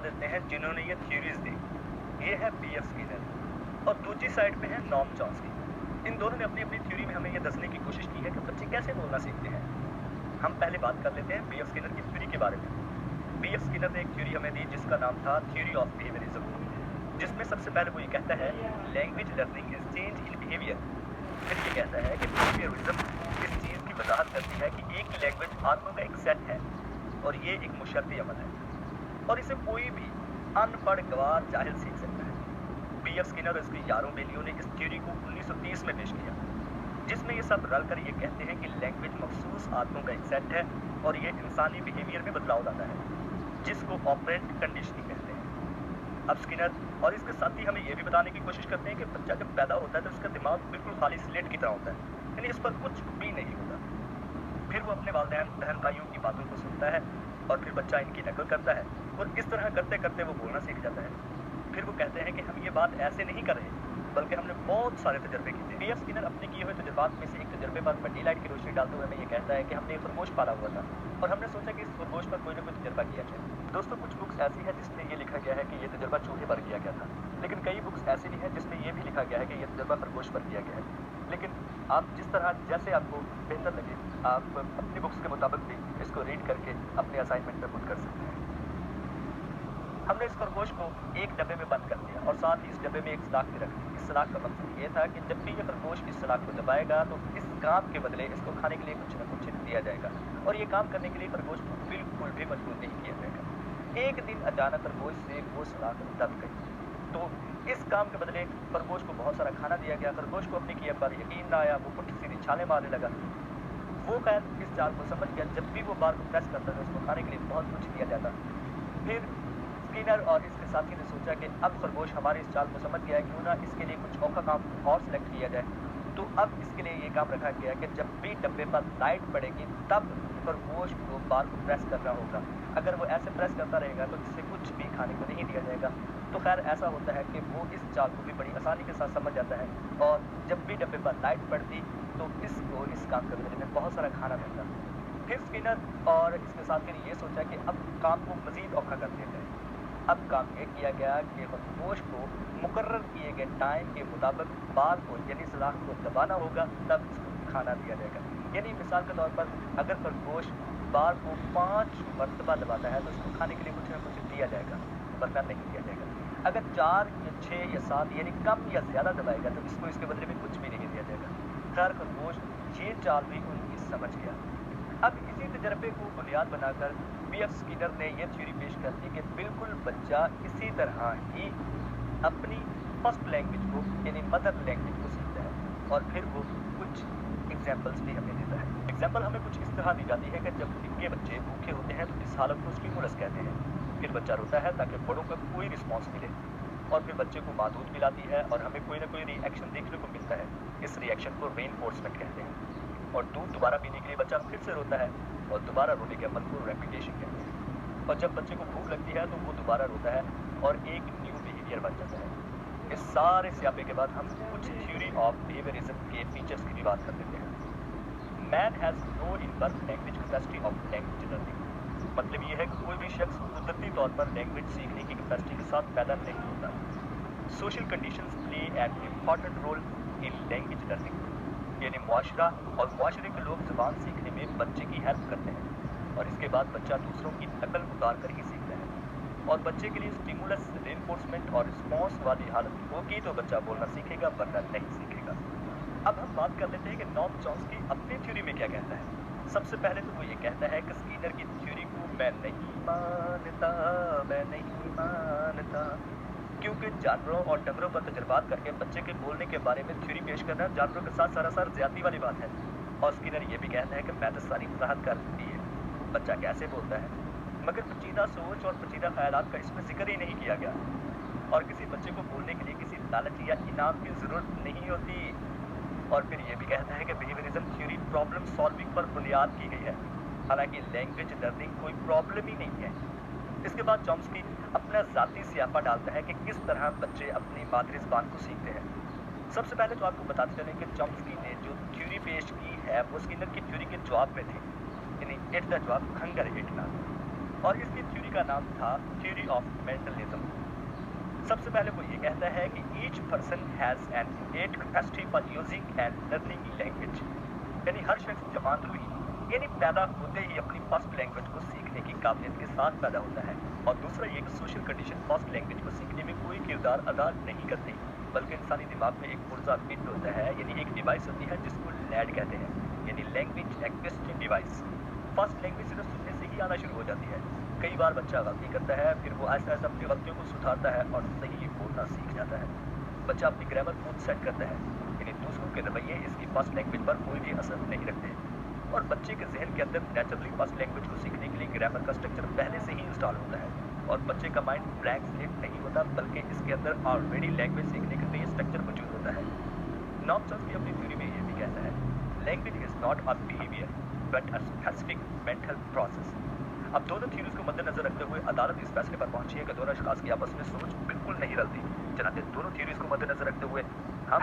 देते हैं जिन्होंने ये थ्योरीज दी। ये है B.F. स्किनर और दूसरी साइड पे है नॉम चॉम्स्की। इन दोनों ने अपनी अपनी थ्योरी में हमें ये दसने की कोशिश की है कि बच्चे कैसे बोलना सीखते हैं। हम पहले बात कर लेते हैं B.F. स्किनर की थ्योरी के बारे में। B.F. स्किनर ने एक थ्योरी हमें दी जिसका नाम था थ्योरी ऑफ बिहेवियरिज्म, जिसमें सबसे पहले वो ये कहता है language learning is change in behaviour. फिर ये कहता है कि बिहेवियरिज्म इस चीज़ की वजाहत करती है कि एक लैंग्वेज आदतों का एक सेट है और ये एक मुशर्ती अमल है और इसे कोई भी अनपढ़ गवार जाहिल सीख सकता है। B.F. स्किनर और इसके यारों बेलियों ने इस थ्योरी को 1930 में पेश किया, जिसमें ये सब रल कर ये कहते हैं कि लैंग्वेज मखसूस आदतों का एक सेट है और ये इंसानी बिहेवियर में बदलाव लाता है, जिसको ऑपरेंट कंडीशनिंग कहते हैं। अब स्किनर और इसके साथी हमें ये भी बताने की कोशिश करते हैं कि बच्चा जब पैदा होता है तो उसका दिमाग बिल्कुल खाली स्लेट की तरह होता है, यानी इस पर कुछ भी नहीं होता। फिर वो अपने वालिदैन बहन भाइयों की बातों को सुनता है और फिर बच्चा इनकी नकल करता है और इस तरह करते करते वो बोलना सीख जाता है। फिर वो कहते हैं कि हम ये बात ऐसे नहीं कर रहे बल्कि हमने बहुत सारे तजर्बे किए। B.F. स्किनर अपने किए हुए तजर्बात में से एक तजर्बे पर बड़ी लाइट की रोशनी डालते हुए हमें ये कहता है कि हमने एक खरगोश पाला हुआ था और हमने सोचा कि इस खरगोश पर कोई ना कोई तजर्बा किया जाए। दोस्तों, कुछ बुक्स ऐसी है जिसमें ये लिखा गया है कि ये तजर्बा चूहे पर किया गया था, लेकिन कई बुक्स ऐसी भी हैं जिसमें ये भी लिखा गया है कि ये तजर्बा खरगोश पर किया गया है। लेकिन आप जिस तरह जैसे आपको बेहतर लगे आप अपनी बुक्स के मुताबिक भी इसको रीड करके अपने असाइनमेंट पर पुट कर सकते हैं। हमने इस खरगोश को एक डब्बे में बंद कर दिया और साथ ही इस डब्बे में एक सलाख भी रख दी। इस सलाख का मकसद ये था कि जब भी ये खरगोश इस सलाख को दबाएगा तो इस काम के बदले इसको खाने के लिए कुछ न कुछ दिया जाएगा और ये काम करने के लिए खरगोश को बिल्कुल भी मजबूर नहीं किया जाएगा। एक दिन अचानक खरगोश से वो सलाख दब गई तो इस काम के बदले खरगोश को बहुत सारा खाना दिया गया। खरगोश को अपनी किया पर यकीन ना आया, वो पुट्ठी सीधी छाले मारने लगा। वो खैर इस चाल को समझ गया, जब भी वो बार को प्रेस करता था उसको खाने के लिए बहुत कुछ दिया जाता। फिर स्किनर और इसके साथी ने सोचा कि अब खरगोश हमारे इस चाल को समझ गया है, क्यों ना इसके लिए कुछ औखा काम और सिलेक्ट किया जाए। तो अब इसके लिए ये काम रखा गया कि जब भी डब्बे पर लाइट पड़ेगी तब खरगोश को बार को प्रेस करना होगा। अगर वो ऐसे प्रेस करता रहेगा तो इससे कुछ भी खाने को नहीं दिया जाएगा। तो खैर ऐसा होता है कि वो इस चाल को भी बड़ी आसानी के साथ समझ जाता है और जब भी डब्बे पर लाइट पड़ती तो इसको इस काम के बदले में बहुत सारा खाना मिलता। फिर स्किनर और इसके साथी ने ये सोचा कि अब काम को मज़ीद औखा कर दिया जाए। अब काम ये किया गया कि खरगोश को मुकर्रर किए गए टाइम के मुताबिक बार को यानी सलाख को दबाना होगा, तब इसको खाना दिया जाएगा। यानी मिसाल के तौर पर अगर खरगोश बार को 5 मरतबा दबाता है तो इसको खाने के लिए कुछ न कुछ दिया जाएगा, वरना नहीं दिया जाएगा। अगर 4 या 6 या 7 यानी कम या ज़्यादा दबाएगा तो इसको इसके बदले में कुछ भी नहीं दिया जाएगा। खैर खरगोश ये चाल भी उनकी समझ गया। अब इसी तजर्बे को बुनियाद बनाकर B.F. स्किनर ने यह थ्योरी पेश कर दी कि बिल्कुल बच्चा इसी तरह ही अपनी फर्स्ट लैंग्वेज को यानी मदर लैंग्वेज को सीखता है और फिर वो कुछ एग्जाम्पल्स भी हमें देता है। एग्जाम्पल हमें कुछ इस तरह दी जाती है कि जब इनके बच्चे भूखे होते हैं तो इस हालत को स्टिमुलस कहते हैं। फिर बच्चा रोता है ताकि बड़ों का कोई रिस्पॉन्स मिले और फिर बच्चे को माँ दूध पिलाती है और हमें कोई ना कोई रिएक्शन देखने को मिलता है। इस रिएक्शन को रेनफोर्समेंट कहते हैं। और दूध दोबारा पीने के लिए बच्चा फिर से रोता है और दोबारा रोने के अमल को रेपिटेशन कहते हैं। और जब बच्चे को भूख लगती है तो वो दोबारा रोता है और एक न्यू बिहेवियर बन जाता है। इस सारे स्यापे के बाद हम कुछ थ्योरी ऑफ बिहेवियरिज्म के फीचर्स की भी बात कर लेते हैं। Man has no in birth language capacity of language learning. मतलब ये है कि कोई भी शख्स कुदरती तौर पर लैंग्वेज सीखने की कैपेसिटी के साथ पैदा नहीं होता। Social conditions play an important role in language learning, यानी मुआशरा और मुआशरे के लोग ज़बान सीखने में बच्चे की हेल्प करते हैं और इसके बाद बच्चा दूसरों की नकल उतार कर ही सीखता है। और बच्चे के लिए स्टिमुलस, रेनफोर्समेंट और रिस्पॉन्स वाली हालत होगी तो बच्चा बोलना सीखेगा, वरना नहीं सीखेगा। अब हम बात कर लेते हैं कि नॉम चॉम्स्की अपनी थ्योरी में क्या कहता है। सबसे पहले तो वो ये कहता है कि स्किनर की थ्योरी को मैं नहीं मानता, क्योंकि जानवरों और डंगरों पर तजर्बात करके बच्चे के बोलने के बारे में थ्योरी पेश करना जानवरों के साथ सरासर ज्यादती वाली बात है। और स्किनर ये भी कहता है कि मैं तो सारी वजाहत कर दी है, बच्चा कैसे बोलता है, मगर पेचीदा सोच और पेचीदा ख्यालात का इसमें जिक्र ही नहीं किया गया। और किसी बच्चे को बोलने के लिए किसी लालच या इनाम की ज़रूरत नहीं होती। और फिर ये भी कहता है कि बिहेवियरिज्म थ्योरी प्रॉब्लम सॉल्विंग पर बुनियाद की गई है, हालांकि लैंग्वेज लर्निंग कोई प्रॉब्लम ही नहीं है। इसके बाद चॉम्स्की अपना ज़ाती सियापा डालता है कि किस तरह बच्चे अपनी मादरी ज़बान को सीखते हैं। सबसे पहले तो आपको बताते चलें कि चॉम्स्की ने जो थ्योरी पेश की है वो स्किनर की थ्योरी के जवाब में थी, यानी इट द जवाब खंगर इट ना। और इसकी थ्योरी का नाम था थ्योरी ऑफ मेंटलिज्म। सबसे पहले वो ये कहता है कि each person has an innate capacity for using and learning language, यानी हर शख्स जवान हुई यानी पैदा होते ही अपनी फर्स्ट लैंग्वेज को सीखने की काबिलियत के साथ पैदा होता है। और दूसरा ये कि सोशल कंडीशन फर्स्ट लैंग्वेज को सीखने में कोई किरदार अदा नहीं करती, बल्कि इंसानी दिमाग में एक पुर्जा फिट होता है, यानी एक डिवाइस होती है जिसको लैड कहते हैं, यानी language acquisition device. First language सिर्फ सुनने से ही आना शुरू हो जाती है। कई बार बच्चा गलती करता है, फिर वो ऐसा ऐसा अपनी गलतियों को सुधारता है और सही बोलना सीख जाता है। बच्चा अपनी ग्रामर खुद सेट करता है, यानी दूसरों के रवैये इसकी फर्स्ट लैंग्वेज पर कोई भी असर नहीं रखते। और बच्चे के जहन के अंदर नेचुरली फर्स्ट लैंग्वेज को सीखने के लिए ग्रामर का स्ट्रक्चर पहले से ही इंस्टॉल होता है। और बच्चे का माइंड ब्लैंक स्लेट नहीं होता, बल्कि इसके अंदर ऑलरेडी लैंग्वेज सीखने के लिए स्ट्रक्चर मौजूद होता है। नॉम चॉम्स्की अपनी थ्योरी में ये भी कहता है, language is not a behaviour but a specific mental process. अब दोनों थ्योरीज को मद्देनजर रखते हुए अदालत इस फैसले पर पहुंची है कि दोनों अशखास की आपस में सोच बिल्कुल नहीं रलती। चनाते दोनों थ्योरीज को मद्देनजर रखते हुए हम